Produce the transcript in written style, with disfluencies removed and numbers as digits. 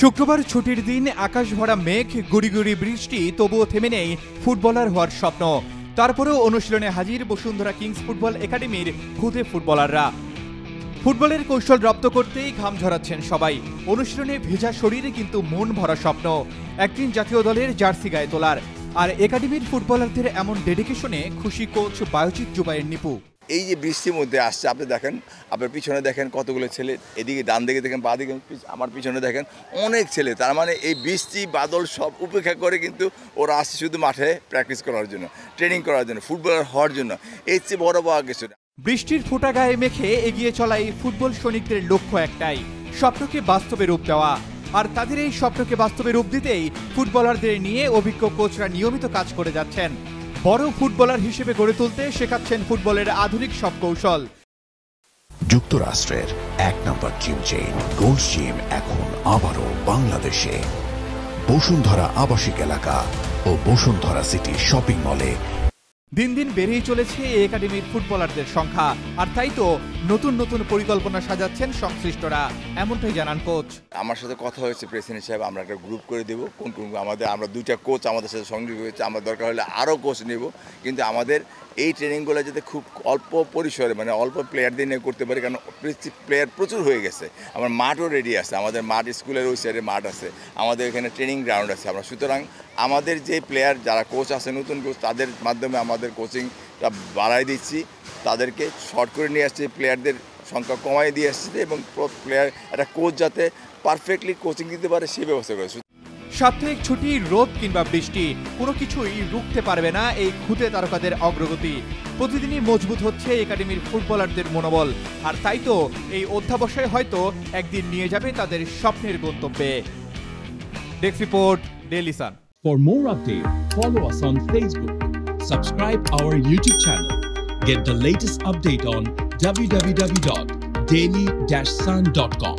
শুক্রবার ছুটির দিন আকাশ ভরা মেঘ, গুড়ি গুড়ি বৃষ্টি, তবুও থেমে নেই ফুটবলার হওয়ার স্বপ্ন। তারপরেও অনুশীলনে হাজির বসুন্ধরা কিংস ফুটবল একাডেমির খুদে ফুটবলাররা। ফুটবলের কৌশল রপ্ত করতেই ঘাম ঝরাচ্ছেন সবাই। অনুশীলনে ভেজা শরীরে কিন্তু মন ভরা স্বপ্ন একদিন জাতীয় দলের জার্সি গায়ে তোলার। আর একাডেমির ফুটবলারদের এমন ডেডিকেশনে খুশি কোচ বায়োজিৎ জুবায়ের নিপু। এই যে বৃষ্টির মধ্যে আসছে, আপনি দেখেন, আপনার পিছনে দেখেন কতগুলো ছেলে, এদিকে ডান দিকে দেখেন, বা দিকে আমার পিছনে দেখেন অনেক ছেলে। তার মানে এই বৃষ্টি বাদল সব উপেক্ষা করে কিন্তু ওরা আসছে শুধু মাঠে প্র্যাকটিস করার জন্য, ট্রেনিং করার জন্য, ফুটবলার হওয়ার জন্য। এর চেয়ে বড় পাওয়া কিছু না। বৃষ্টির ফোঁটা গায়ে মেখে এগিয়ে চলাই ফুটবল সৈনিকদের লক্ষ্য একটাই, স্বপ্নকে বাস্তবে রূপ দেওয়া। আর তাদের এই স্বপ্নকে বাস্তবে রূপ দিতেই ফুটবলারদের নিয়ে অভিজ্ঞ কোচরা নিয়মিত কাজ করে যাচ্ছেন। বড় ফুটবলার হিসেবে গড়ে তুলতে শেখাচ্ছেন ফুটবলের আধুনিক সব কৌশল। যুক্তরাষ্ট্রের এক নম্বর জিম চেইন গোল্ড জিম এখন আবারও বাংলাদেশে। বসুন্ধরা আবাসিক এলাকা ও বসুন্ধরা সিটি শপিং মলে দিন দিন বেড়েই চলেছে এই একাডেমির ফুটবলারদের সংখ্যা। আর তাই তো নতুন নতুন পরিকল্পনা সাজাচ্ছেন সংশ্লিষ্টরা, এমনটাই জানান কোচ। আমার সাথে কথা হয়েছে প্রেসিডেন্ট সাহেব, আমরা একটা গ্রুপ করে দেবো। কোন আমরা দুইটা কোচ আমাদের সাথে সংযোগ হয়েছে, আমরা দরকার হলে আরও কোচ নেব। কিন্তু আমাদের এই ট্রেনিংগুলো যাতে খুব অল্প পরিসরে, মানে অল্প প্লেয়ারদের নিয়ে করতে পারি, কারণ প্লেয়ার প্রচুর হয়ে গেছে। আমার মাঠও রেডি আছে, আমাদের মাঠ স্কুলের ওই সাইডে মাঠ আছে, আমাদের এখানে ট্রেনিং গ্রাউন্ড আছে। আমরা সুতরাং আমাদের যে প্লেয়ার যারা কোচ আছে, নতুন কোচ, তাদের মাধ্যমে আমাদের কোচিংটা বাড়াই দিচ্ছি, তাদেরকে শর্ট করে নিয়ে আসছি, প্লেয়ারদের সংখ্যা কমাই দিয়ে আসছে, এবং প্লেয়ার একটা কোচ যাতে পারফেক্টলি কোচিং দিতে পারে সেই ব্যবস্থা করেছে। সাপ্তাহিক ছুটি, রোদ কিংবা বৃষ্টি, কোনো কিছুই রুখতে পারবে না এই খুদে তারকাদের অগ্রগতি। প্রতিদিনই মজবুত হচ্ছে একাডেমির ফুটবলারদের মনোবল। আর তাই তো এই অধ্যাবসায় হয়তো একদিন নিয়ে যাবে তাদের স্বপ্নের গন্তব্যে। Desk report, Daily Sun. For more updates, follow us on Facebook. Subscribe our YouTube channel. Get the latest update on www.daily-sun.com.